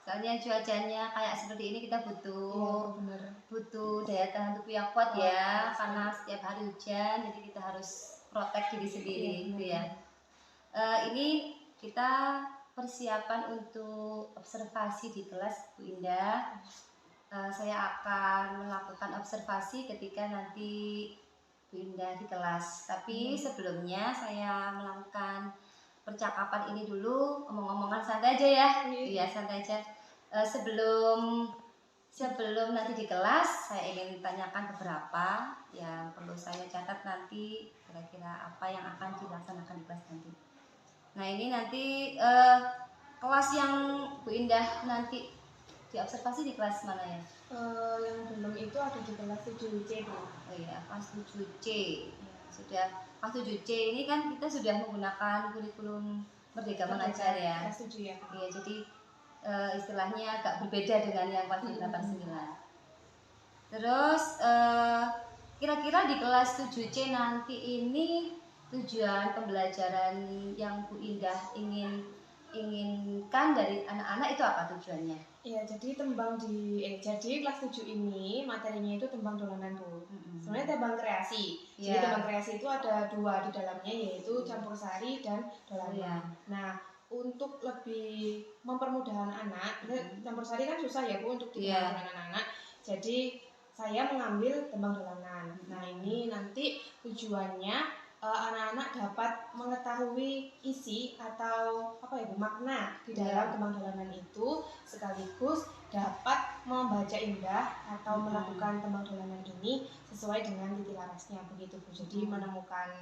Soalnya cuacanya kayak seperti ini kita butuh benar. butuh daya tahan tubuh yang kuat ya, karena setiap hari hujan, jadi kita harus protek diri sendiri gitu ya. Ini kita persiapan untuk observasi di kelas Bu Indah. Saya akan melakukan observasi ketika nanti Bu Indah di kelas. Tapi sebelumnya saya melakukan percakapan ini dulu, omong-omongan santai aja ya. Iya, santai aja. Sebelum nanti di kelas, saya ingin tanyakan beberapa yang perlu saya catat nanti kira-kira apa yang akan dilaksanakan di kelas nanti. Nah, ini nanti kelas yang Bu Indah nanti diobservasi di kelas mana ya? Yang belum itu ada di kelas 7C Bu. Oh iya, kelas 7C. Sudah kelas 7C ini kan kita sudah menggunakan kurikulum Merdeka Mengajar ya. Kelas 7 ya. Iya, jadi istilahnya agak berbeda dengan yang kelas 89. Terus kira-kira di kelas 7C nanti ini tujuan pembelajaran yang Bu Indah inginkan dari anak-anak itu apa tujuannya? Iya, jadi jadi kelas 7 ini materinya itu tembang dolanan Bu. Sebenarnya tembang kreasi. Jadi tembang kreasi itu ada 2 di dalamnya, yaitu campur sari dan dolanan. Nah, untuk lebih mempermudah anak, campur sari kan susah ya Bu untuk digunakan dengan anak-anak. Jadi saya mengambil tembang dolanan. Nah, ini nanti tujuannya anak-anak dapat mengetahui isi atau makna di dalam tembang dolanan itu, sekaligus dapat membaca indah atau melakukan tembang dolanan ini sesuai dengan titik larasnya, begitu Bu. Jadi menemukan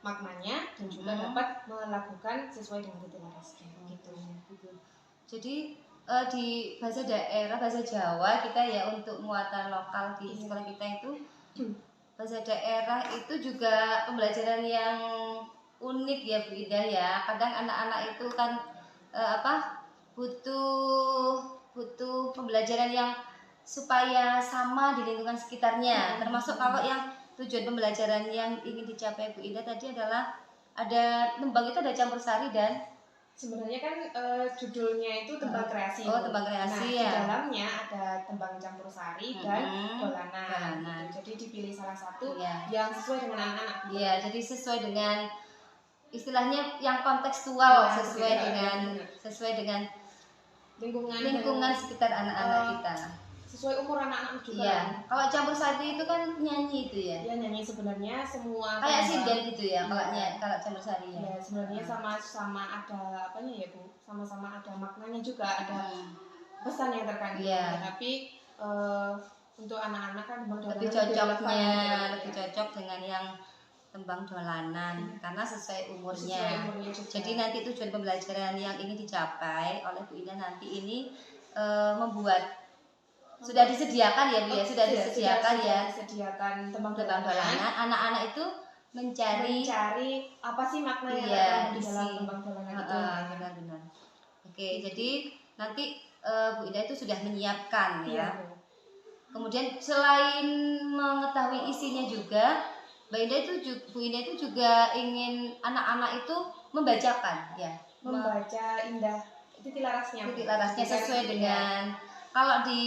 maknanya dan juga dapat melakukan sesuai dengan titik larasnya, begitu. Jadi di bahasa daerah, bahasa Jawa kita ya, untuk muatan lokal di sekolah kita itu bahasa daerah itu juga pembelajaran yang unik ya Bu Indah ya. Kadang anak-anak itu kan butuh pembelajaran yang supaya sama di lingkungan sekitarnya. Termasuk kalau yang tujuan pembelajaran yang ingin dicapai Bu Indah tadi adalah ada tembang itu ada campur sari dan sebenarnya kan judulnya itu tembang kreasi. Oh, tembang kreasi. Nah, di dalamnya ada tembang campur sari dan dolanan. Gitu. Jadi dipilih salah satu yang sesuai dengan anak-anak. Iya, jadi sesuai dengan istilahnya yang kontekstual, sesuai dengan lingkungan sekitar anak-anak kita. Sesuai umur anak-anak juga. Iya. Kalau campur sari itu kan nyanyi itu ya. Iya, nyanyi sebenarnya semua kayak sinden gitu ya. Kalau campur sari ya. Iya, sebenarnya sama ada apanya ya Bu? Sama-sama ada maknanya juga, ada pesan yang terkandung. Tapi untuk anak-anak kan lebih cocok dengan yang tembang dolanan karena sesuai umurnya. Jadi nanti tujuan pembelajaran yang ingin dicapai oleh Bu Indah nanti ini membuat sudah disediakan ya Bu ya, disediakan tembang dolanan. Anak-anak itu mencari apa sih makna yang terkandung di dalam tembang dolanan itu. Benar-benar. Oke, jadi nanti Bu Indah itu sudah menyiapkan ya. Kemudian selain mengetahui isinya juga, Bu Indah itu juga ingin anak-anak itu membacakan ya. Membaca indah titik larasnya sesuai dengan kalau di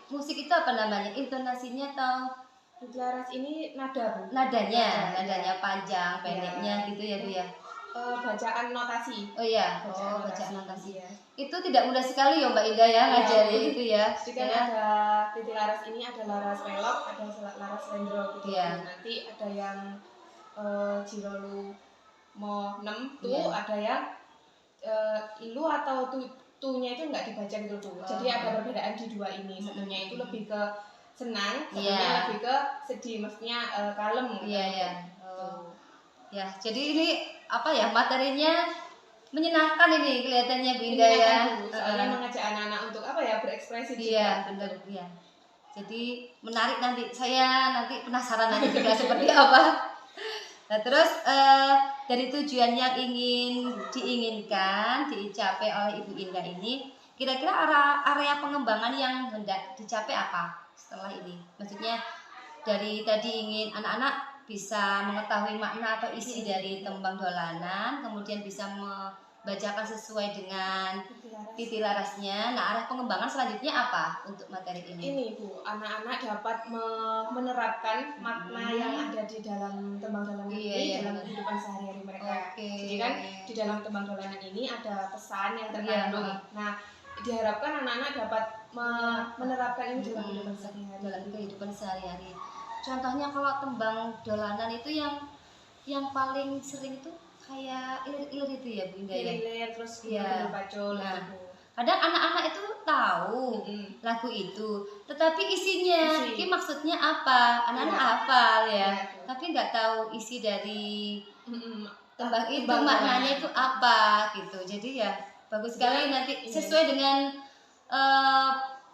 musik itu apa namanya? Intonasinya atau titik laras ini nada Bu. Nadanya panjang, pendeknya gitu ya Bu ya. Bacaan notasi. Oh iya, bacaan notasi. Ya. Itu tidak mudah sekali ya Mbak Indah ya ngajari itu ya. Jadi kan ada titik laras ini, ada laras pelok, ada laras slendro gitu. Nanti ada yang jirolu mo 6 tuh, ada yang ilu atau tunya itu nggak dibaca gitu tuh. Jadi ada perbedaan di dua ini. Satunya itu lebih ke senang, satunya lebih ke sedih, maksudnya kalem. Iya. Ya, jadi ini materinya menyenangkan ini kelihatannya Bu Indah ya. Soalnya mengajak anak-anak untuk berekspresi juga. Iya, benar ya. Jadi menarik, nanti saya penasaran nanti juga seperti apa. Nah, terus dari tujuan yang diinginkan dicapai oleh Ibu Indah ini, kira-kira area pengembangan yang hendak dicapai apa setelah ini? Maksudnya dari tadi ingin anak-anak bisa mengetahui makna atau isi dari tembang dolanan, kemudian bisa bacakan sesuai dengan Titilaras. titirarasnya. Nah, arah pengembangan selanjutnya apa untuk materi ini? Ini Bu, anak-anak dapat menerapkan makna yang ada di dalam tembang dolanan ini dalam kehidupan sehari-hari mereka. Jadi kan di dalam tembang dolanan ini ada pesan yang terkandung. Nah, diharapkan anak-anak dapat menerapkan ini dalam kehidupan sehari-hari. Dalam kehidupan sehari-hari. Contohnya kalau tembang dolanan itu yang paling sering itu kayak ilir-ilir itu ya Bu Indah ya. Ilir terus gundul pacul. Nah, kadang anak-anak itu tahu lagu itu, tetapi isinya, ini maksudnya apa? Anak-anak hafal ya, tapi nggak tahu isi dari tembang itu maknanya itu apa gitu. Jadi ya bagus sekali nanti sesuai dengan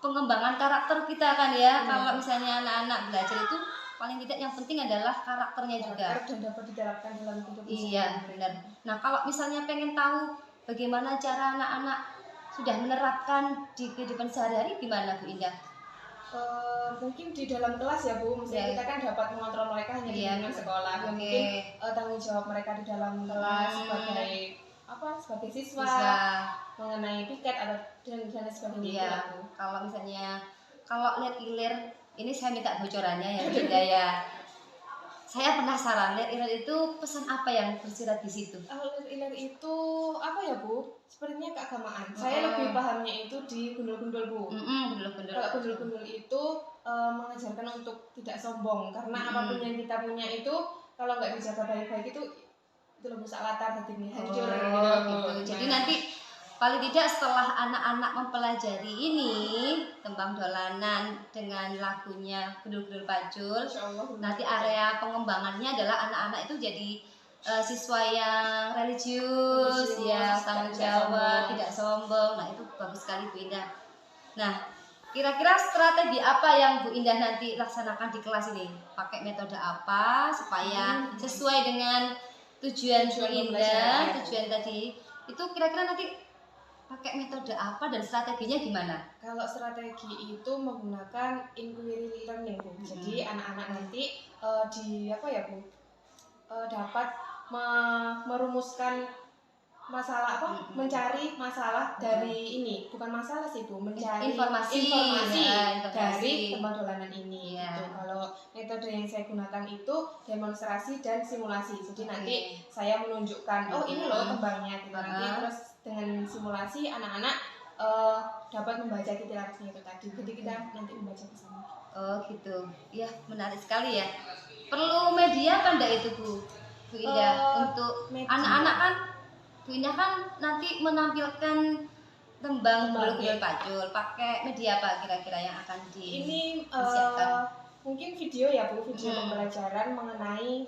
pengembangan karakter kita kan ya. Kalau misalnya anak-anak belajar itu paling tidak yang penting adalah karakternya juga. Dan dapat diterapkan dalam kehidupan. Iya benar. Nah kalau misalnya pengen tahu bagaimana cara anak-anak sudah menerapkan di kehidupan sehari-hari gimana Bu Indah? Mungkin di dalam kelas ya Bu, misalnya kita kan dapat mengontrol mereka hanya di lingkungan sekolah. Mungkin tanggung jawab mereka di dalam kelas sebagai siswa mengenai piket atau dan sebagainya. Kalau misalnya lihat ilir, ini saya minta bocorannya ya Bu Indah ya. Saya penasaran, ilir itu pesan apa yang tersirat di situ? Ilir itu apa ya Bu? Sepertinya keagamaan. Saya lebih pahamnya itu di gundul-gundul Bu. Gundul-gundul. Kalau gundul-gundul itu mengajarkan untuk tidak sombong, karena apapun yang kita punya itu kalau nggak dijaga baik-baik itu lebih latar hatinya hancur gitu. Jadi nanti paling tidak setelah anak-anak mempelajari ini tembang dolanan dengan lagunya gundul-gundul pacul, nanti area pengembangannya adalah anak-anak itu jadi siswa yang religius ya, tanggung jawab, tidak sombong. Nah itu bagus sekali Bu Indah. Nah kira-kira strategi apa yang Bu Indah nanti laksanakan di kelas ini? Pakai metode apa supaya sesuai dengan tujuan Bu Indah, tujuan tadi itu kira-kira nanti pakai metode apa dan strateginya gimana? Kalau strategi itu menggunakan inquiry learning Bu. Jadi anak-anak nanti dapat merumuskan masalah mencari masalah dari ini, bukan masalah sih Bu, mencari informasi dari tembang dolanan ini. Gitu. Kalau metode yang saya gunakan itu demonstrasi dan simulasi. Jadi nanti saya menunjukkan ini loh tembangnya gitu. Nanti terus dengan simulasi anak-anak dapat membaca titirarasnya itu tadi. Jadi kita nanti membaca bersama. Oh gitu. Ya menarik sekali ya. Perlu media apa enggak itu Bu Indah untuk anak-anak kan? Bu Indah kan nanti menampilkan tembang gundul-gundul pacul. Pakai media apa kira-kira yang akan disiapkan? Mungkin video ya Bu, video pembelajaran mengenai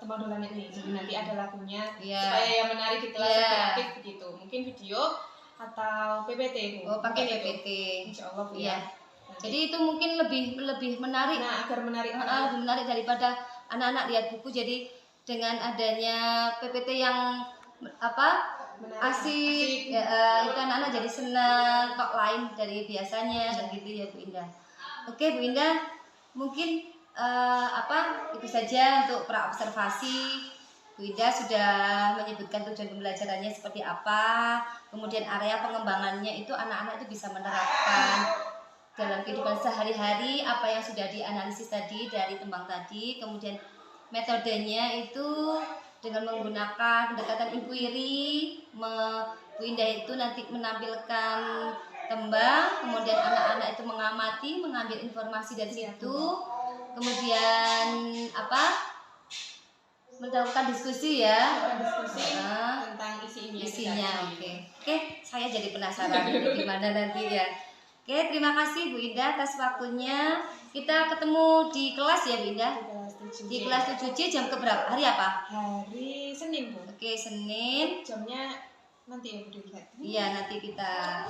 tembang dolanan ini. Jadi nanti ada lagunya supaya yang menarik di kelas aktif begitu. Mungkin video atau PPT Bu. Oh pakai PPT. Insya Allah Bu ya. Jadi itu mungkin lebih menarik. Nah agar menarik. Lebih menarik daripada anak-anak lihat buku. Jadi dengan adanya PPT yang asik ya, itu anak-anak jadi senang, kok lain dari biasanya kan gitu ya Bu Indah. Oke Bu Indah, mungkin itu saja untuk praobservasi. Bu Indah sudah menyebutkan tujuan pembelajarannya seperti apa, kemudian area pengembangannya itu anak-anak itu bisa menerapkan dalam kehidupan sehari-hari apa yang sudah dianalisis tadi dari tembang tadi, kemudian metodenya itu dengan menggunakan pendekatan inquiry. Bu Indah itu nanti menampilkan tembang, kemudian anak-anak itu mengamati, mengambil informasi dari situ, kemudian melakukan diskusi ya, tentang isinya. Oke, saya jadi penasaran gimana nanti ya. Oke, terima kasih Bu Indah atas waktunya. Kita ketemu di kelas ya Bu Indah. Di kelas 7C jam keberapa? Hari apa? Hari Senin Bu. Oke, Senin. Jamnya nanti ya Bu dilihat. Iya, nanti kita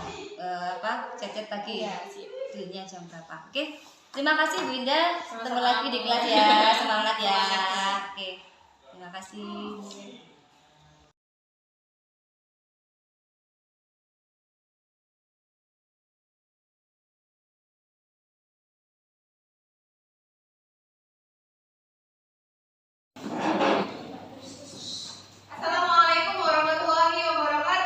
chat lagi. Iya, Dirinya jam berapa? Oke. Terima kasih Bu Indah. Ketemu lagi di kelas ya. Semangat ya. Oke. Terima kasih. Assalamualaikum warahmatullahi wabarakatuh.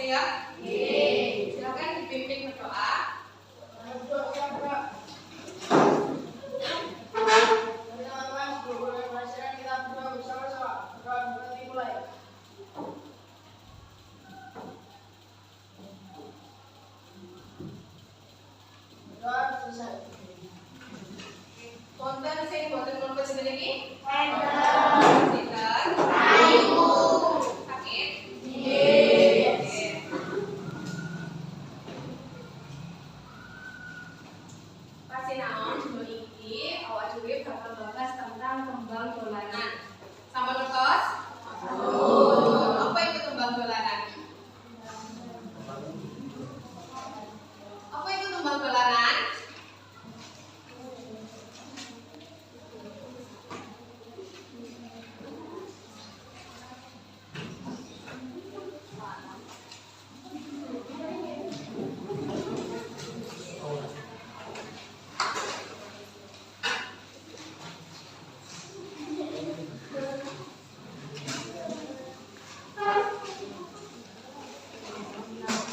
ya? Silakan dipimpin berdoa. Konten sing boten mlebet jeneng iki? Sinten? Ayu. Sakit? Nggih. Pasinaon dina iki awak dhewe bakal bahas tentang tembang dolanan. Sampun ngertos? Apa itu tembang dolanan? Apa itu tembang dolanan?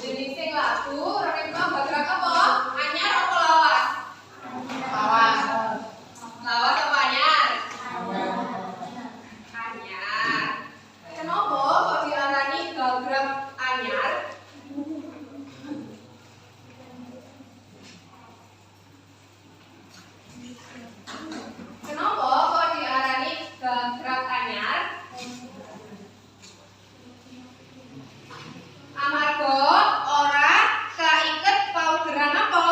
Jenis sing lagu Roriko bagrak apa? Anyar apa lawas? Lawas. Lawas apa anyar? Anyar. Kenapa kok diarani gagrag anyar? Kenapa kok diarani gagrag anyar? Amarga ora kaiket paugeran apa?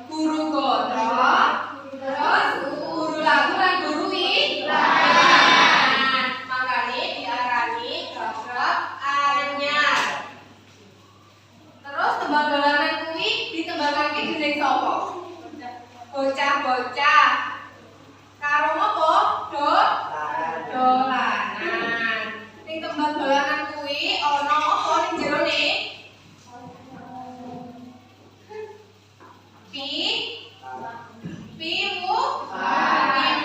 Guru gotra, terus guru lagu lan guru iklan. Makane diarani gagrag anyar. Terus tembang dolanan kuwi ditembangake dening sapa? Bocah-bocah. Karo apa? Dolanan. Ning tembang dolanan kuwi ana apa ning jerone? Piwulan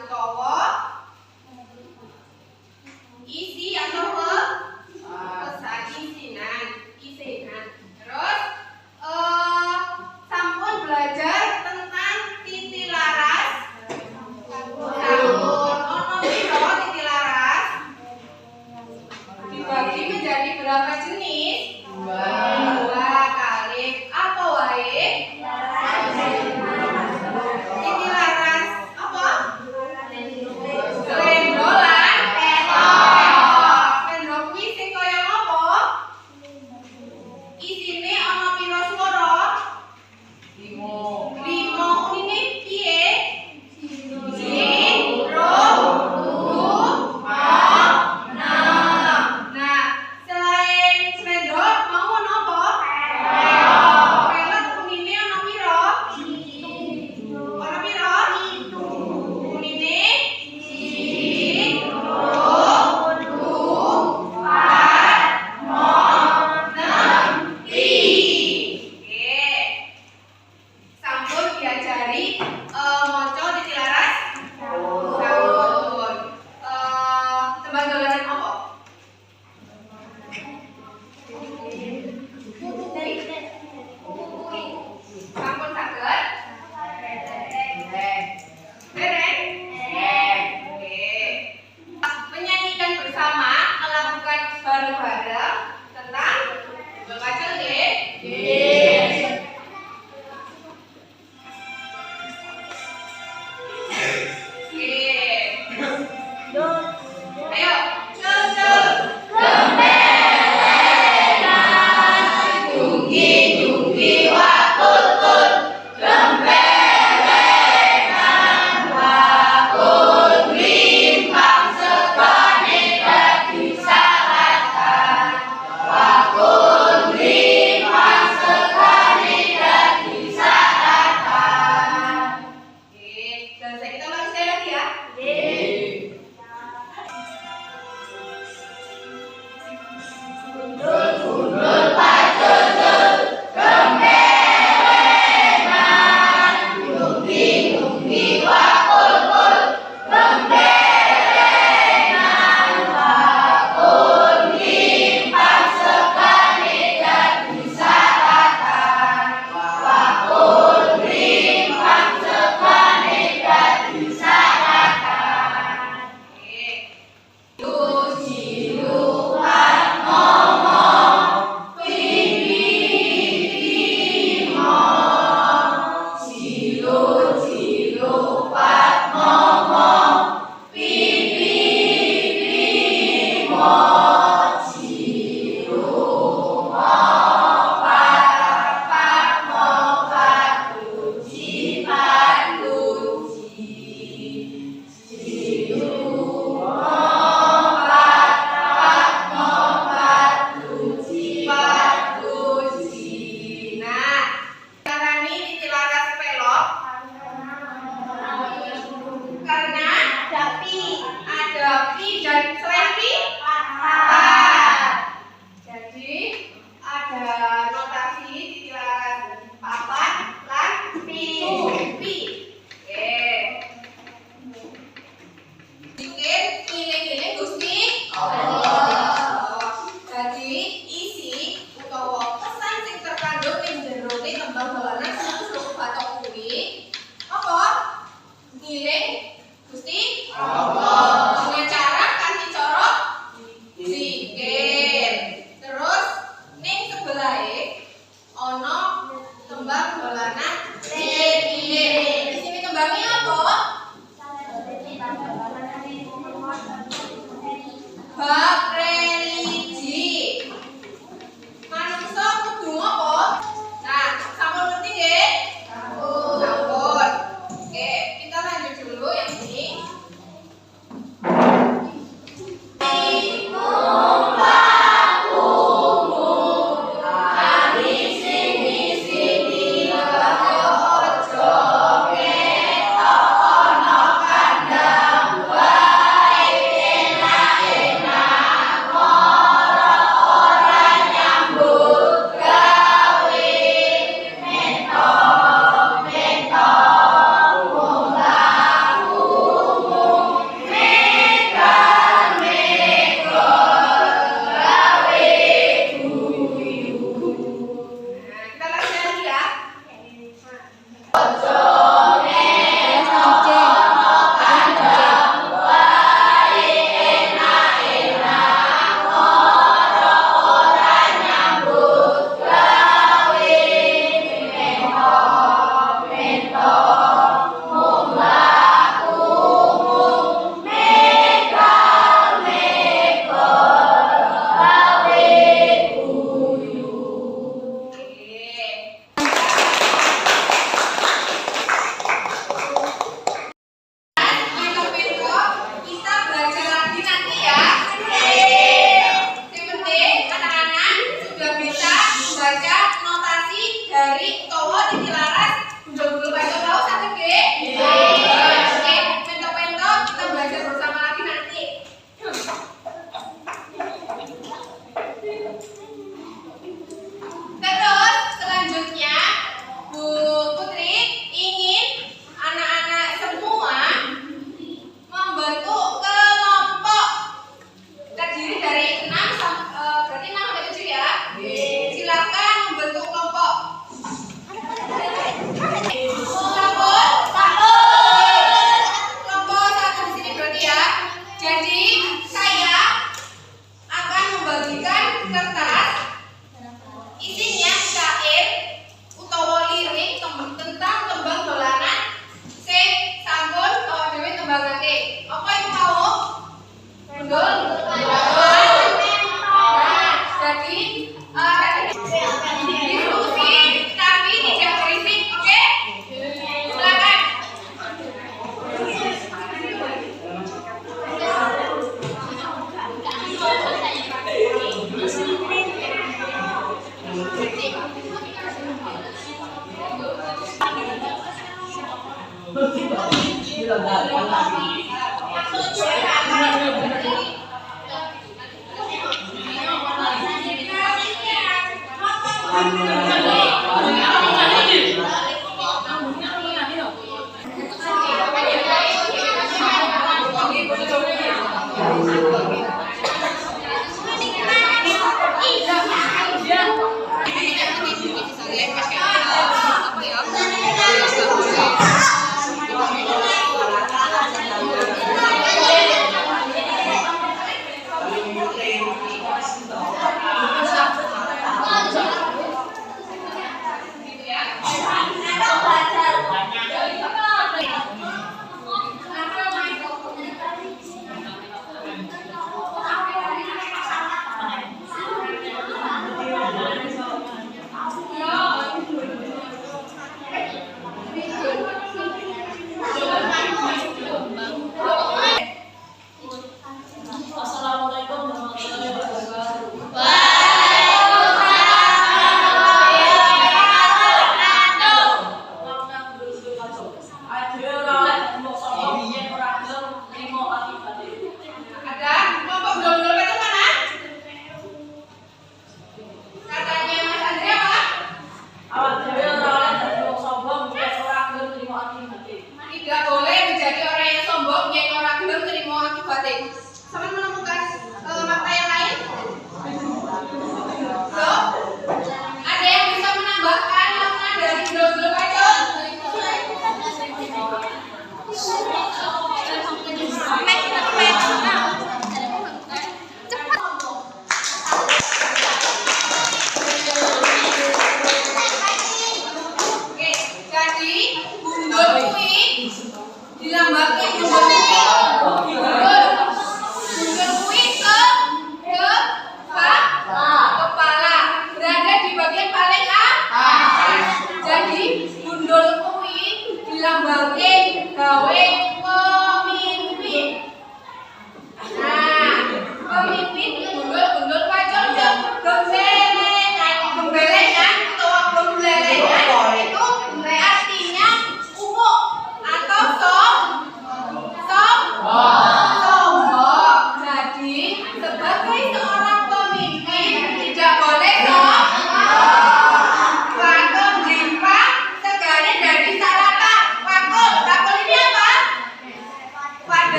utawa isi atau pesan isinan. Terus sampun belajar tentang titilaras. Sampun ono piro titilaras? Dibagi menjadi berapa jenis? Dua kali apa wae? Titilaras apa? Slendolan. Slendro kuwi sing kaya apa? Isine ana pira swara? 5. Unine piye? 1, 2, 3, 4, 5. Nah, selain slendro mau ono apa?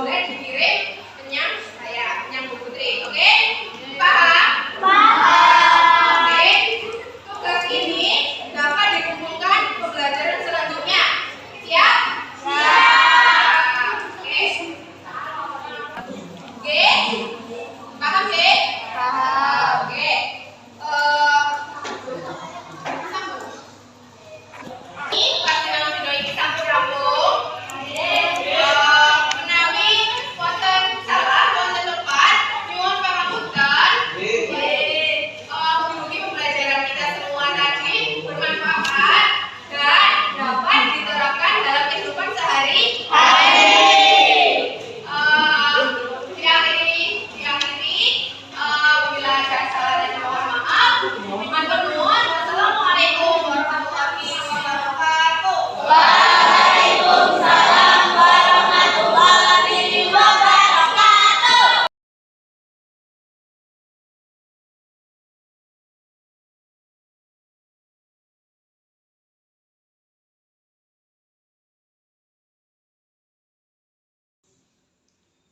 boleh dikirim penyam saya, penyam Bu Putri. Oke? Paham? Oke. Tugas ini dapat dikumpulkan pembelajaran selanjutnya. Siap? Siap. Oke. Oke. Paham sih? Paham. Oke. Ini pasti nama video ini sampai rampung. Menawi wonten salah, wonten tepat, nyuwun pangapunten. Mugi-mugi pembelajaran kita semua tadi bermanfaat dan dapat diterapkan dalam kehidupan sehari-hari. Bila ada salah dan mohon maaf. Matur nuwun. Wassalamualaikum warahmatullahi wabarakatuh. Waalaikumsalam warahmatullahi wabarakatuh.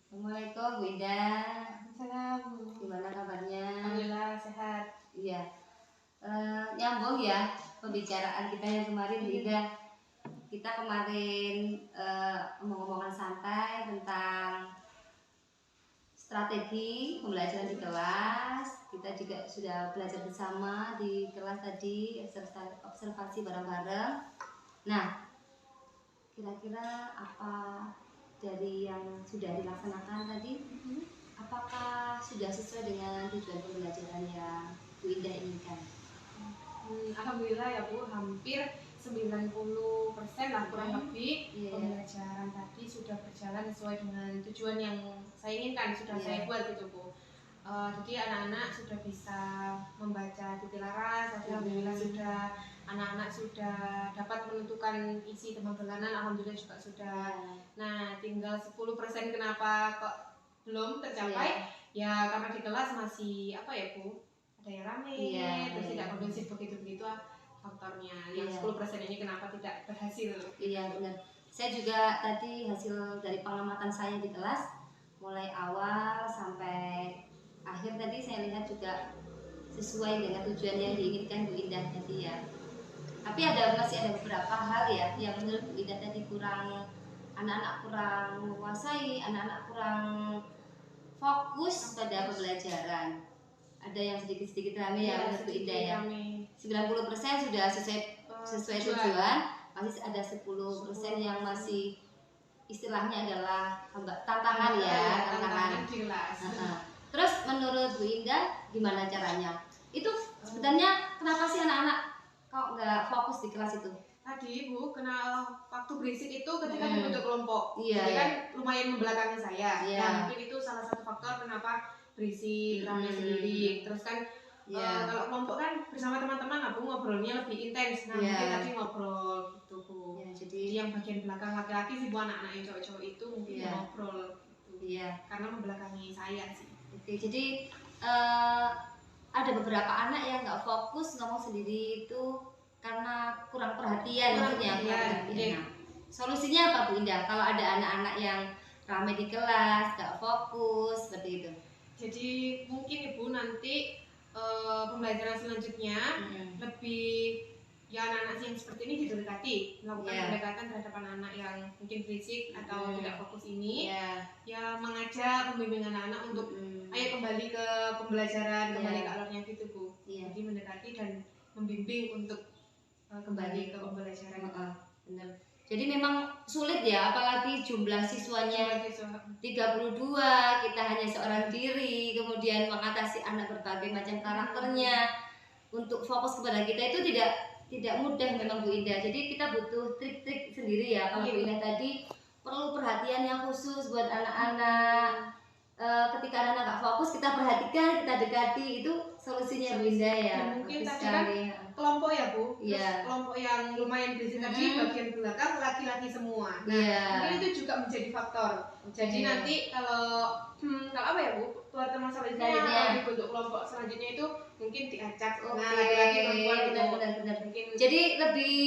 Assalamualaikum Bu Indah. Salam. Gimana kabarnya? Alhamdulillah sehat. Iya. Nyambung ya pembicaraan kita yang kemarin Bu Indah. Kita kemarin ngomong-ngomongan santai tentang strategi pembelajaran di kelas. Kita juga sudah belajar bersama di kelas tadi, observasi bareng-bareng. Nah, kira-kira apa dari yang sudah dilaksanakan tadi, apakah sudah sesuai dengan tujuan pembelajaran yang Bu Indah inginkan? Alhamdulillah ya Bu, hampir 90% lah kurang lebih pembelajaran tadi sudah berjalan sesuai dengan tujuan yang saya inginkan, sudah saya buat gitu Bu. Jadi anak-anak sudah bisa membaca titik laras, alhamdulillah sudah, anak-anak sudah dapat menentukan isi tembang dolanan, alhamdulillah juga sudah. Nah, tinggal 10% kenapa kok belum tercapai? Ya karena di kelas masih apa ya Bu? Ada yang rame, terus tidak kondusif begitu-begitu faktornya. Yang 10% ini kenapa tidak berhasil? Iya benar. Saya juga tadi hasil dari pengamatan saya di kelas, mulai awal sampai akhir tadi saya lihat juga sesuai dengan tujuan yang diinginkan Bu Indah tadi ya. Tapi masih ada beberapa hal ya yang menurut Bu Indah tadi kurang, anak-anak kurang menguasai, anak-anak kurang fokus pada pembelajaran. Ada yang sedikit-sedikit rame ya menurut Bu Indah ya. 90% sudah sesuai tujuan, masih ada 10% yang masih istilahnya adalah tantangan ya, tantangan. Terus menurut Bu Indah gimana caranya? Itu sebenarnya kenapa sih anak-anak kok nggak fokus di kelas itu? Tadi Bu, kenal waktu berisik itu ketika dibentuk kelompok. Jadi kan lumayan membelakangi saya. Nah, mungkin itu salah satu faktor kenapa berisik, ramai sendiri. Terus kan kalau kelompok kan bersama teman-teman aku ngobrolnya lebih intens. Nah, mungkin tadi ngobrol gitu Bu. Jadi yang bagian belakang laki-laki sih Bu, anak-anak yang cowok-cowok itu mungkin ngobrol gitu. Karena membelakangi saya sih. Oke, jadi ada beberapa anak yang nggak fokus ngomong sendiri itu karena kurang perhatian maksudnya. Nah, solusinya apa Bu Indah kalau ada anak-anak yang ramai di kelas, nggak fokus seperti itu? Jadi mungkin Ibu nanti pembelajaran selanjutnya lebih ya anak-anak yang seperti ini didekati, melakukan pendekatan terhadap anak-anak yang mungkin berisik atau tidak fokus ini, ya mengajak, membimbing anak-anak untuk ayo kembali ke pembelajaran, kembali ke alurnya gitu Bu. Jadi mendekati dan membimbing untuk kembali ke pembelajaran. Benar. Jadi memang sulit ya, apalagi jumlah siswanya 32, kita hanya seorang diri, kemudian mengatasi anak berbagai macam karakternya. Untuk fokus kepada kita itu tidak mudah memang Bu Indah. Jadi kita butuh trik-trik sendiri ya. Kalau Bu Indah tadi perlu perhatian yang khusus buat anak-anak. Ketika anak-anak gak fokus, kita perhatikan, kita dekati, itu solusinya Bu Indah ya. Dan mungkin tadi kan kelompok ya Bu, kelompok yang lumayan berisik tadi bagian belakang laki-laki semua. Nah, mungkin itu juga menjadi faktor. Jadi nanti kalau apa ya Bu, tuan-tuan selanjutnya atau dibentuk kelompok selanjutnya itu mungkin diacak. Nah, laki-laki perempuan itu benar. Jadi lebih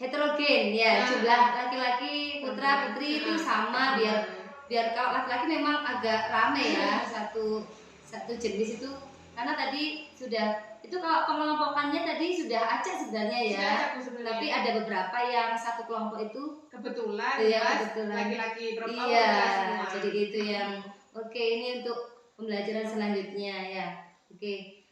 heterogen ya, jumlah laki-laki putra putri itu sama biar biar kalau laki-laki memang agak rame ya satu jenis itu, karena tadi sudah itu kalau pengelompokannya tadi sudah acak sebenarnya ya. Tapi ada beberapa yang satu kelompok itu kebetulan laki-laki perempuan. Iya, jadi gitu yang oke, ini untuk pembelajaran selanjutnya ya. Oke.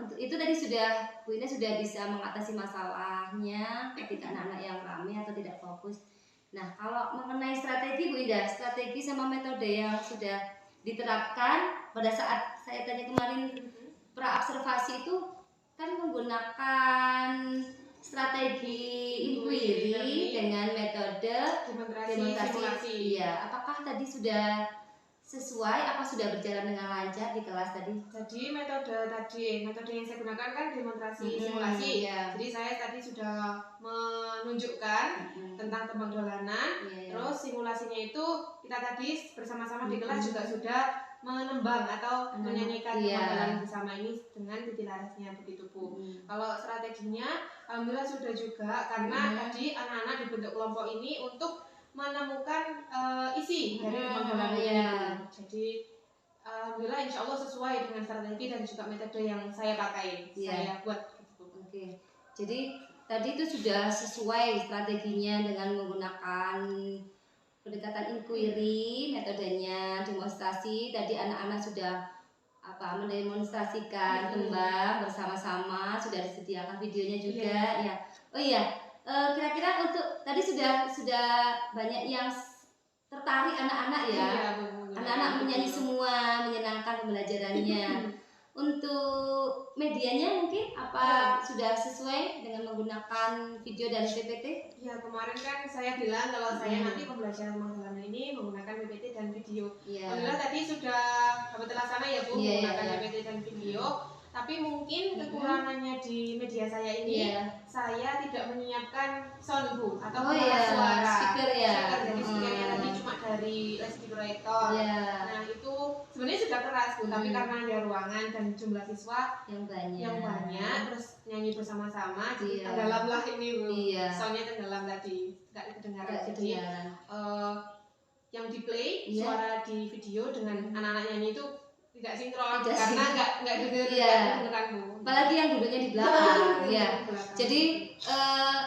Untuk itu tadi sudah Bu Indah sudah bisa mengatasi masalahnya ketika anak-anak yang ramai atau tidak fokus. Nah, kalau mengenai strategi Bu Indah, strategi sama metode yang sudah diterapkan pada saat saya tanya kemarin praobservasi itu kan menggunakan strategi inquiry dengan metode demonstrasi. Iya, apakah tadi sudah sesuai, apa sudah berjalan dengan lancar di kelas tadi? Jadi metode yang saya gunakan kan demonstrasi simulasi. Jadi saya tadi sudah menunjukkan tentang tembang dolanan. Terus simulasinya itu kita tadi bersama-sama di kelas juga sudah menembang atau menyanyikan tembang dolanan bersama ini dengan titik-titiknya begitu Bu. Kalau strateginya alhamdulillah sudah juga, karena tadi anak-anak dibentuk kelompok ini untuk menemukan isi dari tembang dolanan ini. Jadi alhamdulillah insya Allah sesuai dengan strategi dan juga metode yang saya pakai, saya buat gitu. Oke. Jadi tadi itu sudah sesuai strateginya dengan menggunakan pendekatan inquiry, metodenya demonstrasi. Tadi anak-anak sudah mendemonstrasikan tembang bersama-sama, sudah disediakan videonya juga ya. Oh iya, kira-kira untuk tadi sudah banyak yang tertarik anak-anak ya. Anak-anak menyanyi semua, menyenangkan pembelajarannya. Untuk medianya mungkin sudah sesuai dengan menggunakan video dan PPT? Ya, kemarin kan saya bilang kalau saya nanti pembelajaran tembang ini menggunakan PPT dan video. Alhamdulillah tadi sudah dapat terlaksana ya Bu, menggunakan PPT dan video. Tapi mungkin kekurangannya di media saya ini, saya tidak menyiapkan sound Bu atau suara speaker ya. Jadi speakernya tadi cuma dari speaker proyektor. Nah itu sebenarnya sudah keras Bu, tapi karena ada ruangan dan jumlah siswa yang banyak, terus nyanyi bersama-sama, jadi tenggelam lah ini Bu. Soundnya tenggelam tadi, nggak kedengaran. Jadi yang di play suara di video dengan anak-anak nyanyi itu tidak sinkron karena nggak dengeran Bu. Apalagi yang duduknya di belakang Jadi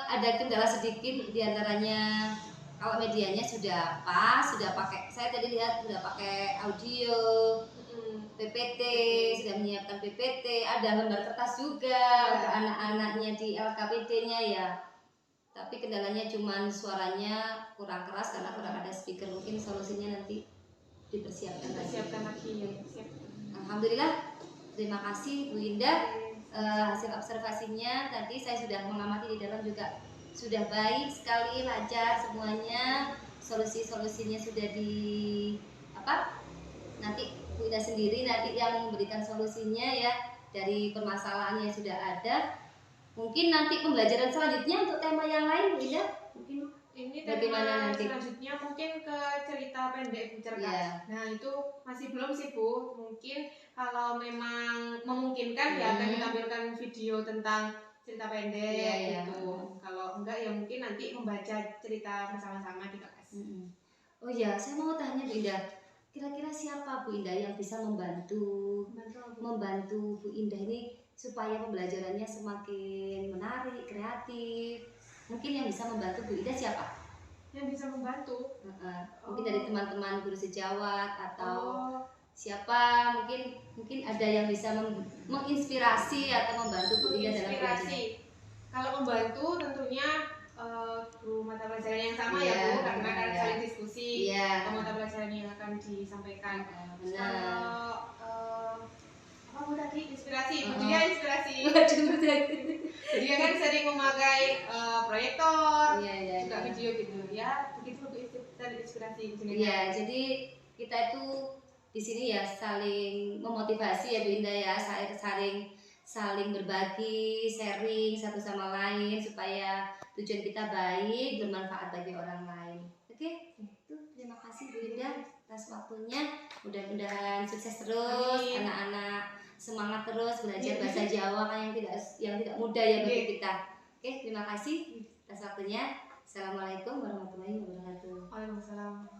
ada kendala sedikit diantaranya kalau medianya sudah pas, sudah pakai, saya tadi lihat sudah pakai audio, PPT, sudah menyiapkan PPT, ada lembar kertas juga untuk anak-anaknya di LKPD-nya ya. Tapi kendalanya cuman suaranya kurang keras karena kurang ada speaker. Mungkin solusinya nanti dipersiapkan lagi. Alhamdulillah, terima kasih Bu Indah. Hasil observasinya tadi saya sudah mengamati di dalam juga sudah baik sekali, lancar semuanya. Solusinya sudah nanti Bu Indah sendiri nanti yang memberikan solusinya ya, dari permasalahannya sudah ada. Mungkin nanti pembelajaran selanjutnya untuk tema yang lain Bu Indah, mungkin ini tema selanjutnya mungkin ke cerita pendek cerdas. Nah itu masih belum sih Bu, mungkin kalau memang memungkinkan ya akan ditampilkan video tentang cerita pendek gitu. Kalau enggak ya mungkin nanti membaca cerita bersama-sama di kelas. Oh iya, saya mau tanya Bu Indah, kira-kira siapa Bu Indah yang bisa membantu Bu Indah ini supaya pembelajarannya semakin menarik, kreatif? Mungkin yang bisa membantu Bu Indah siapa? Yang bisa membantu? Mungkin dari teman-teman guru sejawat atau siapa? Mungkin ada yang bisa menginspirasi atau membantu Bu Indah dalam belajar. Kalau membantu tentunya guru mata pelajaran yang sama ya Bu, karena kan saling diskusi mata pelajaran yang akan disampaikan. Apa tadi inspirasi? Dia inspirasi. Dia kan sering memakai proyektor, juga video gitu ya. Begitu dari inspirasi. Jadi kita itu di sini ya saling memotivasi ya Bu Indah ya, saling berbagi, sharing satu sama lain supaya tujuan kita baik, bermanfaat bagi orang lain. Oke, itu terima kasih Bu Indah atas waktunya. Mudah-mudahan sukses terus, anak-anak semangat terus belajar bahasa Jawa kan yang tidak mudah ya bagi kita. Oke, terima kasih atas waktunya. Assalamualaikum warahmatullahi wabarakatuh. Waalaikumsalam.